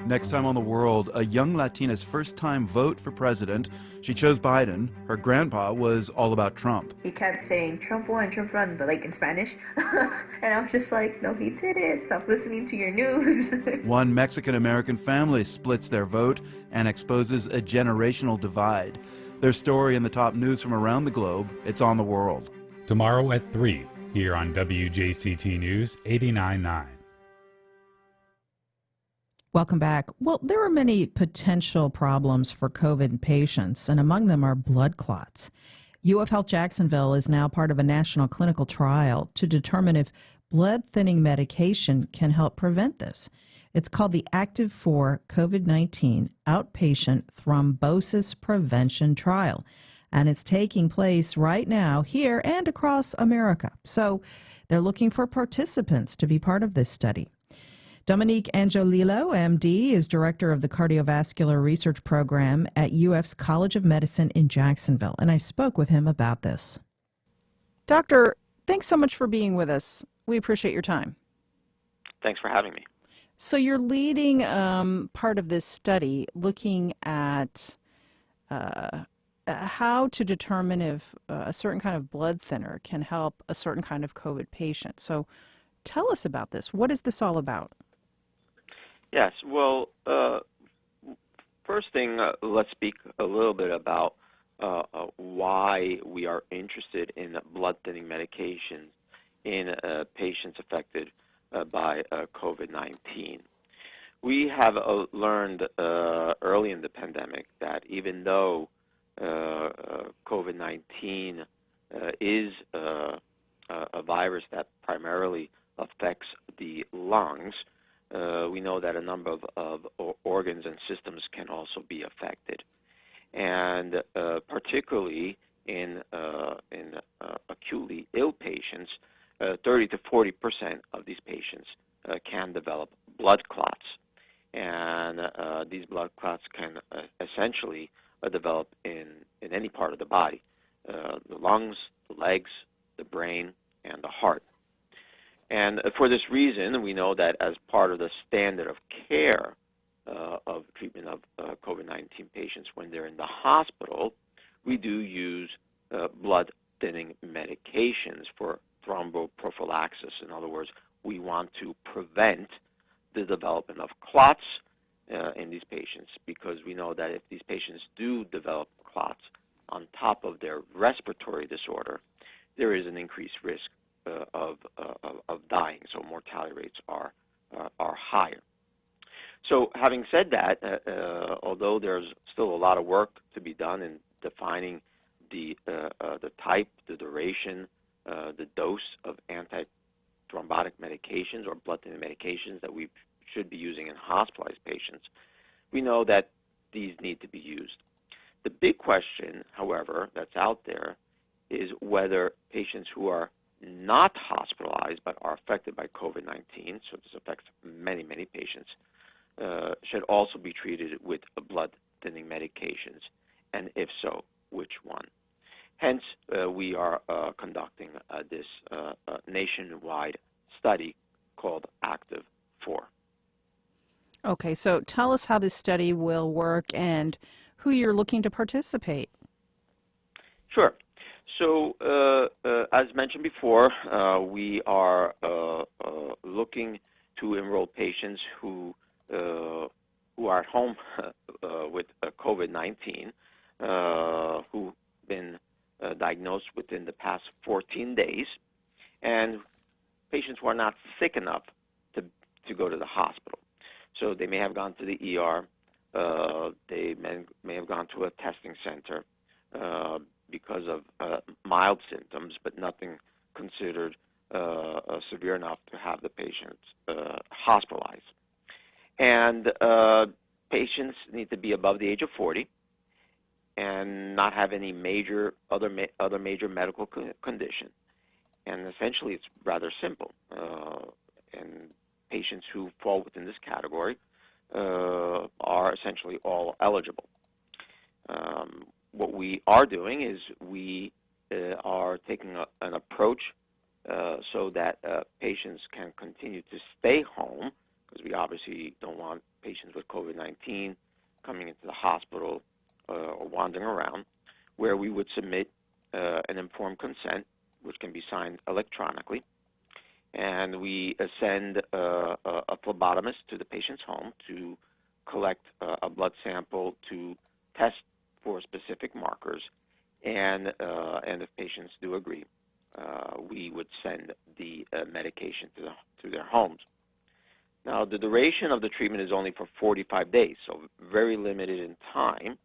Next time on The World, a young Latina's first-time vote for president. She chose Biden. Her grandpa was all about Trump. He kept saying, Trump won, but like in Spanish. And I was just like, no, he didn't. Stop listening to your news. One Mexican-American family splits their vote and exposes a generational divide. Their story in the top news from around the globe. It's on The World. Tomorrow at 3, here on WJCT News 89.9. Welcome back. Well, there are many potential problems for COVID patients, and among them are blood clots. UF Health Jacksonville is now part of a national clinical trial to determine if blood-thinning medication can help prevent this. It's called the Active4 COVID-19 Outpatient Thrombosis Prevention Trial, and it's taking place right now here and across America. So they're looking for participants to be part of this study. Dominique Angiolillo, MD, is director of the Cardiovascular Research Program at UF's College of Medicine in Jacksonville, and I spoke with him about this. Doctor, thanks so much for being with us. We appreciate your time. Thanks for having me. So you're leading part of this study looking at how to determine if a certain kind of blood thinner can help a certain kind of COVID patient. So tell us about this. What is this all about? Yes, well, first thing, let's speak a little bit about why we are interested in blood-thinning medications in patients affected by COVID-19. We have learned early in the pandemic that even though COVID-19 is a virus that primarily affects the lungs, we know that a number of organs and systems can also be affected, and particularly in acutely ill patients, 30 to 40% of these patients can develop blood clots, and these blood clots can essentially develop in any part of the body, the lungs, the legs, the brain, and the heart. And for this reason, we know that as part of the standard of care of treatment of COVID-19 patients when they're in the hospital, we do use blood-thinning medications for thromboprophylaxis. In other words, we want to prevent the development of clots in these patients, because we know that if these patients do develop clots on top of their respiratory disorder, there is an increased risk of dying, so mortality rates are higher. So having said that, although there's still a lot of work to be done in defining the type, the duration, the dose of antithrombotic medications or blood-thinning medications that we should be using in hospitalized patients, we know that these need to be used. The big question, however, that's out there is whether patients who are not hospitalized but are affected by COVID-19, so this affects many, many patients, should also be treated with blood-thinning medications, and if so, which one? Hence, we are conducting this nationwide study called Active4. Okay, so tell us how this study will work and who you're looking to participate. Sure. So, as mentioned before, we are looking to enroll patients who are at home with COVID-19, who've been diagnosed within the past 14 days, and patients who are not sick enough to go to the hospital. So they may have gone to the ER, they may have gone to a testing center because of mild symptoms, but nothing considered severe enough to have the patients hospitalized. And patients need to be above the age of 40 and not have any other major medical condition. And essentially, it's rather simple. And patients who fall within this category are essentially all eligible. What we are doing is we are taking an approach so that patients can continue to stay home, because we obviously don't want patients with COVID-19 coming into the hospital or wandering around, where we would submit an informed consent, which can be signed electronically, and we send a phlebotomist to the patient's home to collect a blood sample to test for specific markers, and if patients do agree, we would send the medication to their homes. Now, the duration of the treatment is only for 45 days, so very limited in time,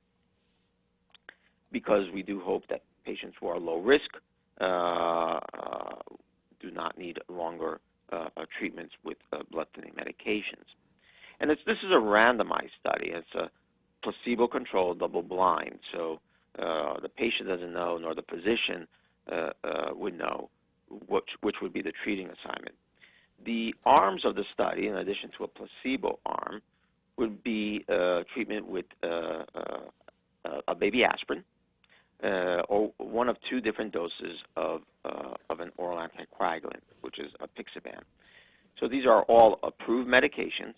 because we do hope that patients who are low risk do not need longer treatments with blood thinning medications. And this is a randomized study. It's a placebo-controlled, double-blind, so the patient doesn't know, nor the physician would know which would be the treating assignment. The arms of the study, in addition to a placebo arm, would be treatment with a baby aspirin, or one of two different doses of an oral anticoagulant, which is apixaban. So these are all approved medications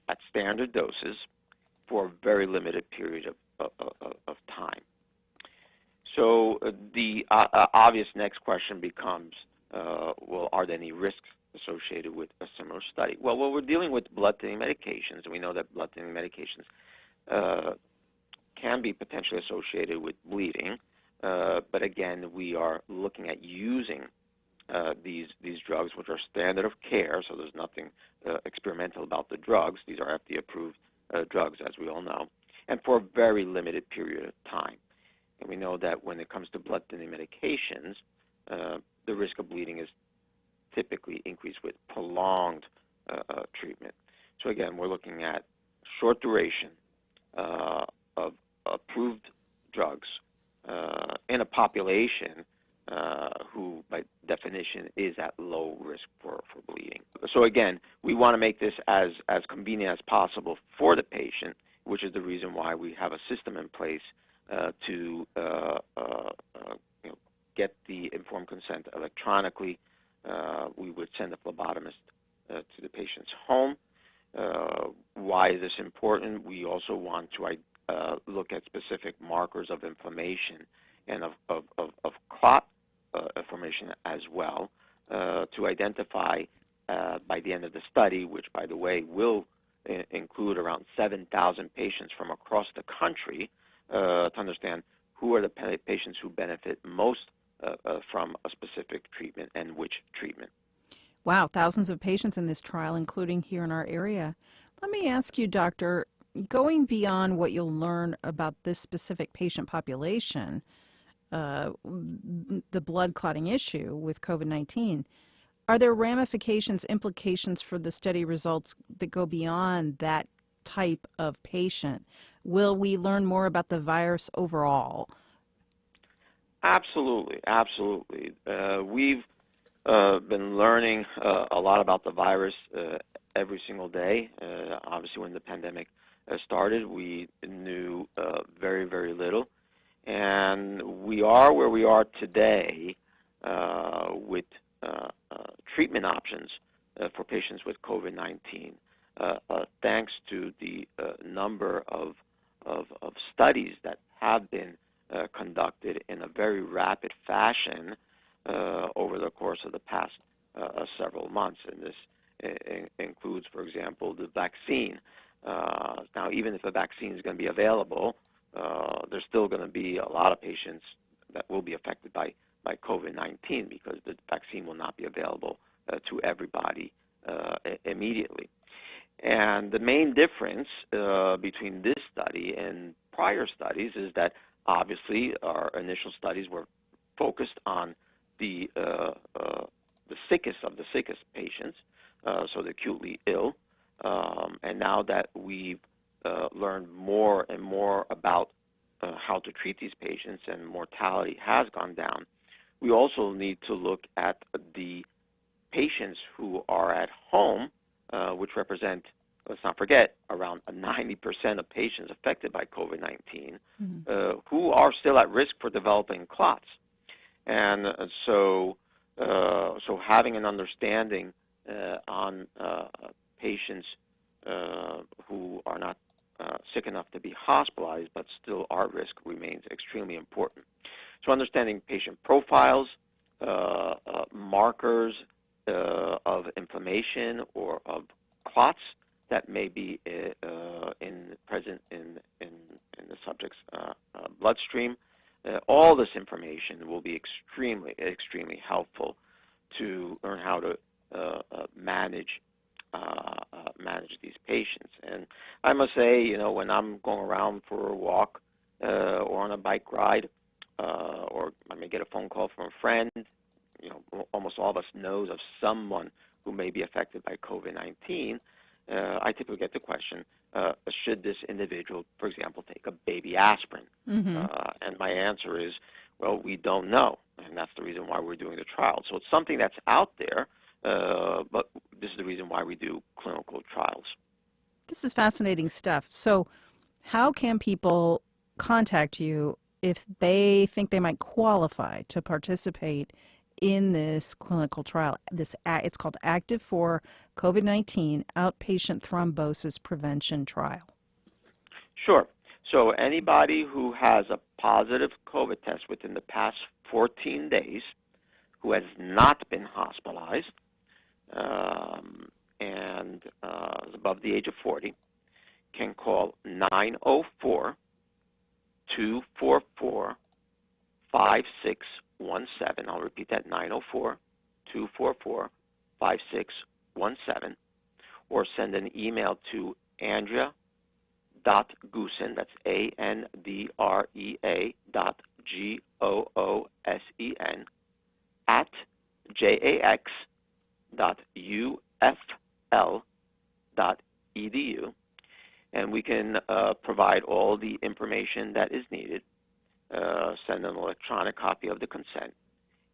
at standard doses for a very limited period of time. So the obvious next question becomes, well, are there any risks associated with a similar study? Well, we're dealing with blood thinning medications, and we know that blood thinning medications can be potentially associated with bleeding, but again, we are looking at using these drugs, which are standard of care, so there's nothing experimental about the drugs. These are FDA-approved drugs, as we all know, and for a very limited period of time. And we know that when it comes to blood thinning medications, the risk of bleeding is typically increased with prolonged treatment. So again, we're looking at short duration of approved drugs in a population who, by definition, is at low risk for bleeding. So again, we want to make this as convenient as possible for the patient, which is the reason why we have a system in place to get the informed consent electronically. We would send a phlebotomist to the patient's home. Why is this important? We also want to look at specific markers of inflammation and of clot formation as well, to identify by the end of the study, which, by the way, will include around 7,000 patients from across the country, to understand who are the patients who benefit most from a specific treatment and which treatment. Wow, thousands of patients in this trial, including here in our area. Let me ask you, Doctor, going beyond what you'll learn about this specific patient population, the blood clotting issue with COVID-19, are there ramifications, implications for the study results that go beyond that type of patient? Will we learn more about the virus overall? Absolutely, absolutely. We've been learning a lot about the virus every single day. Obviously, when the pandemic started, we knew very, very little. And we are where we are today with treatment options for patients with COVID-19, thanks to the number of studies that have been conducted in a very rapid fashion over the course of the past several months. And this includes, for example, the vaccine. Now, even if a vaccine is going to be available, there's still going to be a lot of patients that will be affected by COVID-19, because the vaccine will not be available to everybody immediately. And the main difference between this study and prior studies is that obviously our initial studies were focused on the sickest of the sickest patients, so the acutely ill. And now that we've learned more and more about how to treat these patients, and mortality has gone down, we also need to look at the patients who are at home, which represent, let's not forget, around 90% of patients affected by COVID-19, who are still at risk for developing clots. And so having an understanding on patients who are not sick enough to be hospitalized but still are at risk remains extremely important. So understanding patient profiles, markers of inflammation or of clots that may be present in the subject's bloodstream. All this information will be extremely helpful to learn how to manage these patients. And I must say, when I'm going around for a walk or on a bike ride, or I may get a phone call from a friend, almost all of us knows of someone who may be affected by COVID-19. I typically get the question, should this individual, for example, take a baby aspirin? And my answer is, well, we don't know, and that's the reason why we're doing the trial. So it's something that's out there, but this is the reason why we do clinical trials. This is fascinating stuff. So how can people contact you if they think they might qualify to participate in this clinical trial? It's called Active4 COVID-19 Outpatient Thrombosis Prevention Trial. Sure. So anybody who has a positive COVID test within the past 14 days, who has not been hospitalized, and is above the age of 40, can call 904-244-5617. I'll repeat that, 904-244-5617, or send an email to Andrea.Goosen, that's ANDREA.GOOSEN, at jax.ufl.edu, and we can provide all the information that is needed, send an electronic copy of the consent,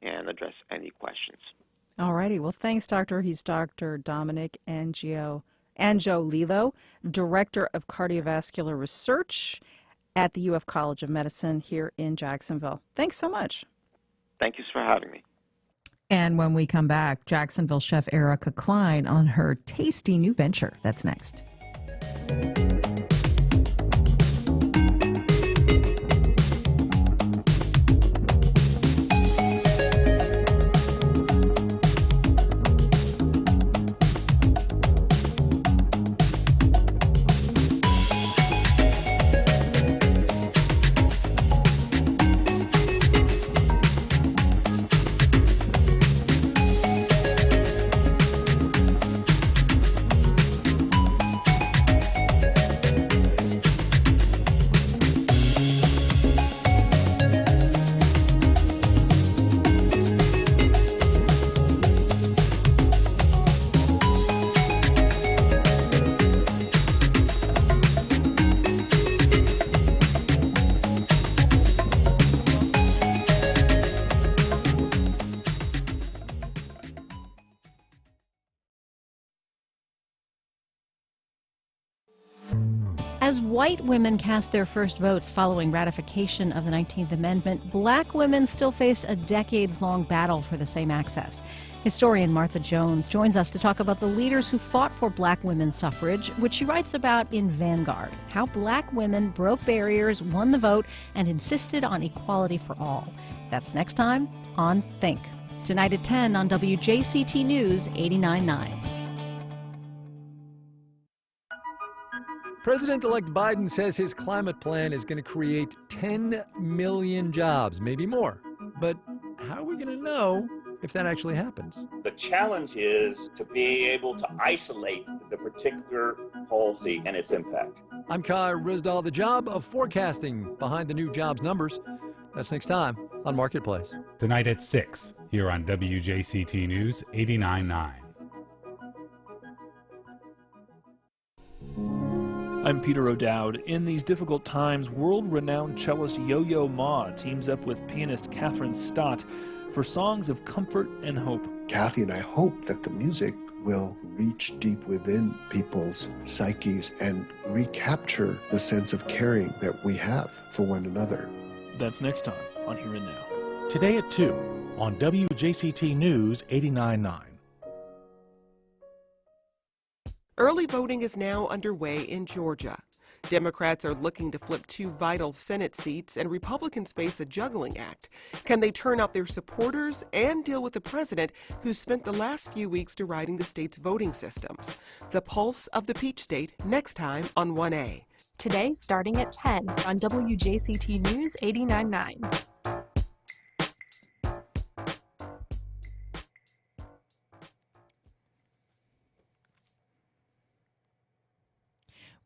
and address any questions. All righty. Well, thanks, Doctor. He's Dr. Dominic Angiolillo, Director of Cardiovascular Research at the UF College of Medicine here in Jacksonville. Thanks so much. Thank you for having me. And when we come back, Jacksonville chef Erica Klein on her tasty new venture. That's next. As white women cast their first votes following ratification of the 19th Amendment, black women still faced a decades-long battle for the same access. Historian Martha Jones joins us to talk about the leaders who fought for black women's suffrage, which she writes about in Vanguard, how black women broke barriers, won the vote, and insisted on equality for all. That's next time on Think. Tonight at 10 on WJCT News 89.9. President-elect Biden says his climate plan is going to create 10 million jobs, maybe more. But how are we going to know if that actually happens? The challenge is to be able to isolate the particular policy and its impact. I'm Kai Ryssdal. The job of forecasting behind the new jobs numbers. That's next time on Marketplace. Tonight at 6 here on WJCT News 89.9. I'm Peter O'Dowd. In these difficult times, world-renowned cellist Yo-Yo Ma teams up with pianist Catherine Stott for songs of comfort and hope. Kathy and I hope that the music will reach deep within people's psyches and recapture the sense of caring that we have for one another. That's next time on Here and Now. Today at 2 on WJCT News 89.9. Early voting is now underway in Georgia. Democrats are looking to flip 2 vital Senate seats, and Republicans face a juggling act. Can they turn out their supporters and deal with the president who spent the last few weeks deriding the state's voting systems? The pulse of the Peach State next time on 1A. Today, starting at 10 on WJCT News 89.9.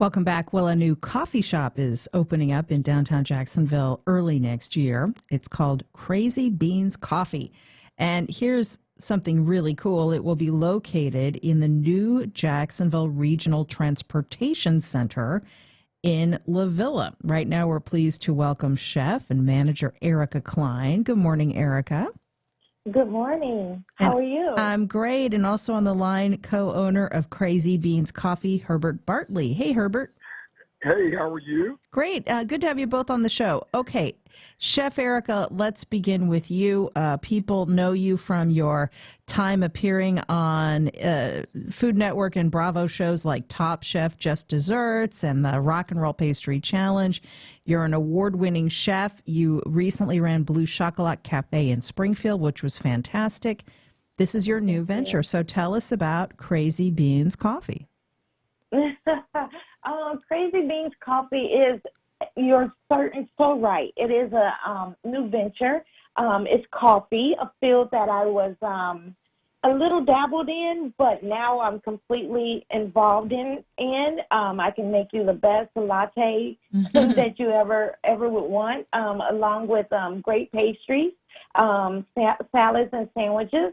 Welcome back. Well, a new coffee shop is opening up in downtown Jacksonville early next year. It's called Crazy Beans Coffee. And here's something really cool. It will be located in the new Jacksonville Regional Transportation Center in La Villa. Right now, we're pleased to welcome chef and manager Erica Klein. Good morning, Erica. Good morning. How are you? I'm great. And also on the line, co-owner of Crazy Beans Coffee, Herbert Bartley. Hey, Herbert. Hey, how are you? Great. Good to have you both on the show. Okay, Chef Erica, let's begin with you. People know you from your time appearing on Food Network and Bravo shows like Top Chef, Just Desserts, and the Rock and Roll Pastry Challenge. You're an award-winning chef. You recently ran Blue Chocolat Cafe in Springfield, which was fantastic. This is your new venture, so tell us about Crazy Beans Coffee. Crazy Beans Coffee is, you're so right. It is a new venture. It's coffee, a field that I was a little dabbled in, but now I'm completely involved in. I can make you the best latte that you ever would want, along with great pastries, salads and sandwiches.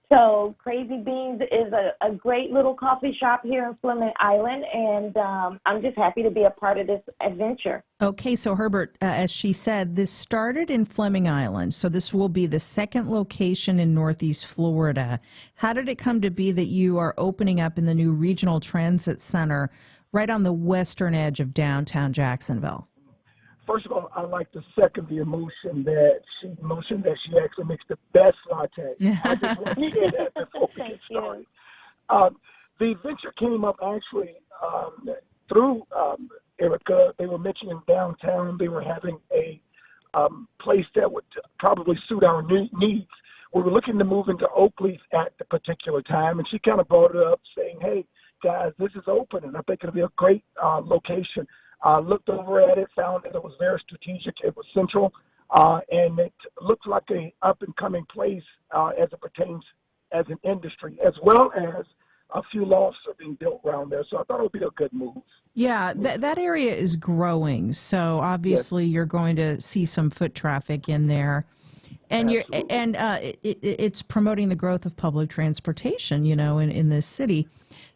So Crazy Beans is a great little coffee shop here in Fleming Island, and I'm just happy to be a part of this adventure. Okay, so Herbert, as she said, this started in Fleming Island, so this will be the second location in Northeast Florida. How did it come to be that you are opening up in the new Regional Transit Center right on the western edge of downtown Jacksonville? First of all, I like to second the emotion that she actually makes the best latte. I just want to say that before we get started. The venture came up actually through Erica. They were mentioning downtown. They were having a place that would probably suit our needs. We were looking to move into Oakleaf at the particular time, and she kind of brought it up saying, hey, guys, this is open, and I think it'll be a great location. Looked over at it, found that it was very strategic. It was central, and it looked like a up-and-coming place as it pertains as an industry, as well as a few lofts are being built around there. So I thought it would be a good move. Yeah, that area is growing, so obviously you're going to see some foot traffic in there. And it's promoting the growth of public transportation, in this city.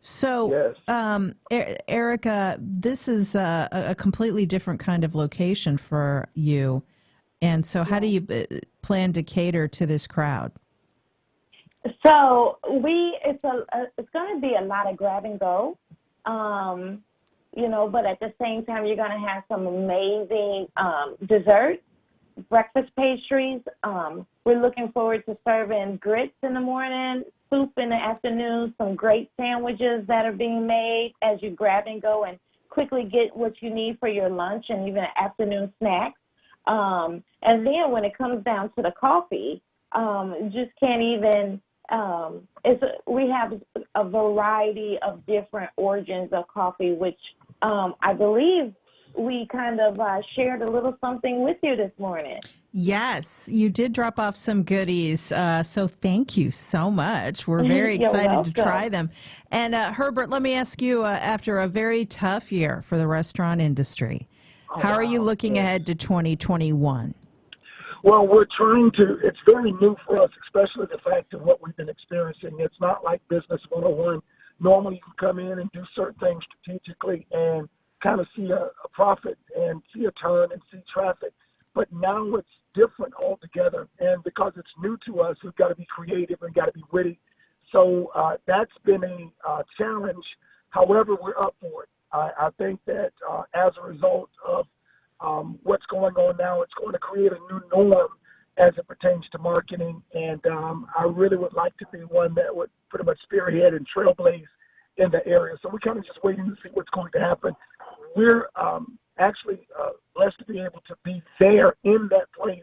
So, yes. Erica, this is a completely different kind of location for you. And so how do you plan to cater to this crowd? So it's going to be a lot of grab and go, but at the same time, you're going to have some amazing desserts, breakfast pastries. We're looking forward to serving grits in the morning, soup in the afternoon, some great sandwiches that are being made as you grab and go and quickly get what you need for your lunch and even afternoon snacks. And then when it comes down to the coffee, just can't even, we have a variety of different origins of coffee, which I believe we kind of shared a little something with you this morning. Yes, you did drop off some goodies, so thank you so much. We're very excited to try them. And Herbert, let me ask you, after a very tough year for the restaurant industry, how are you looking ahead to 2021? Well, we're trying to, it's very new for us, especially the fact of what we've been experiencing. It's not like Business 101. normally you can come in and do certain things strategically and kind of see a profit and see a turn and see traffic. But now it's different altogether. And because it's new to us, we've got to be creative and got to be witty. So that's been a challenge. However, we're up for it. I think that as a result of what's going on now, it's going to create a new norm as it pertains to marketing. And I really would like to be one that would pretty much spearhead and trailblaze in the area. So we're kind of just waiting to see what's going to happen. We're actually blessed to be able to be there in that place.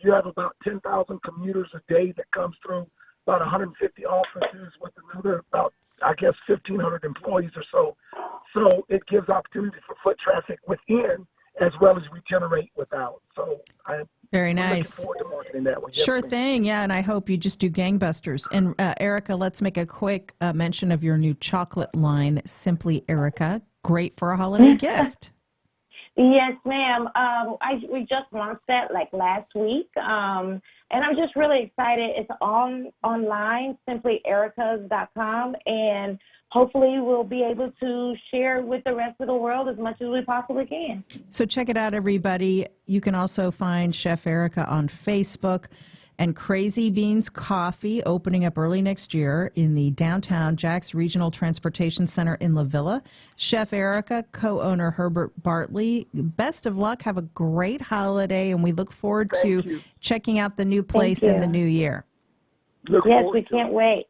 You have about 10,000 commuters a day that comes through, about 150 offices with another about, I guess, 1,500 employees or so. So it gives opportunity for foot traffic within as well as we generate without. So I'm very nice. looking forward to marketing that way. Sure thing, yeah, and I hope you just do gangbusters. And Erica, let's make a quick mention of your new chocolate line, Simply Erica. Great for a holiday gift. Yes, ma'am. We just launched that like last week, and I'm just really excited. It's online, simplyericas.com, and hopefully we'll be able to share with the rest of the world as much as we possibly can. So check it out, everybody. You can also find Chef Erica on Facebook. And Crazy Beans Coffee opening up early next year in the downtown Jax Regional Transportation Center in La Villa. Chef Erica, co-owner Herbert Bartley. Best of luck. Have a great holiday, and we look forward to checking out the new place in the new year. Yes, we can't wait.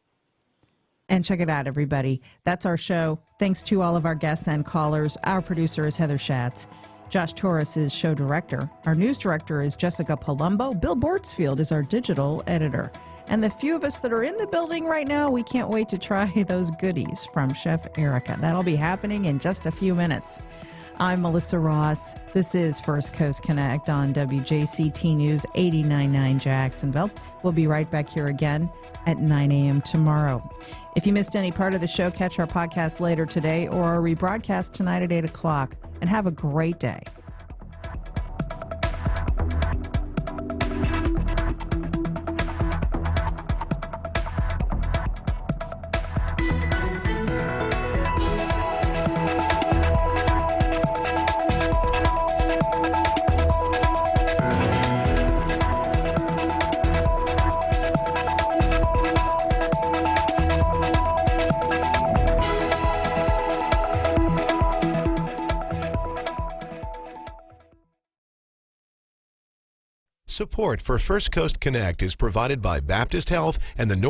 And check it out, everybody. That's our show. Thanks to all of our guests and callers. Our producer is Heather Schatz. Josh Torres is show director. Our news director is Jessica Palumbo. Bill Bortsfield is our digital editor. And the few of us that are in the building right now, we can't wait to try those goodies from Chef Erica. That'll be happening in just a few minutes. I'm Melissa Ross. This is First Coast Connect on WJCT News 89.9 Jacksonville. We'll be right back here again at 9 a.m. tomorrow. If you missed any part of the show, catch our podcast later today or our rebroadcast tonight at 8 o'clock. And have a great day. Support for First Coast Connect is provided by Baptist Health and the North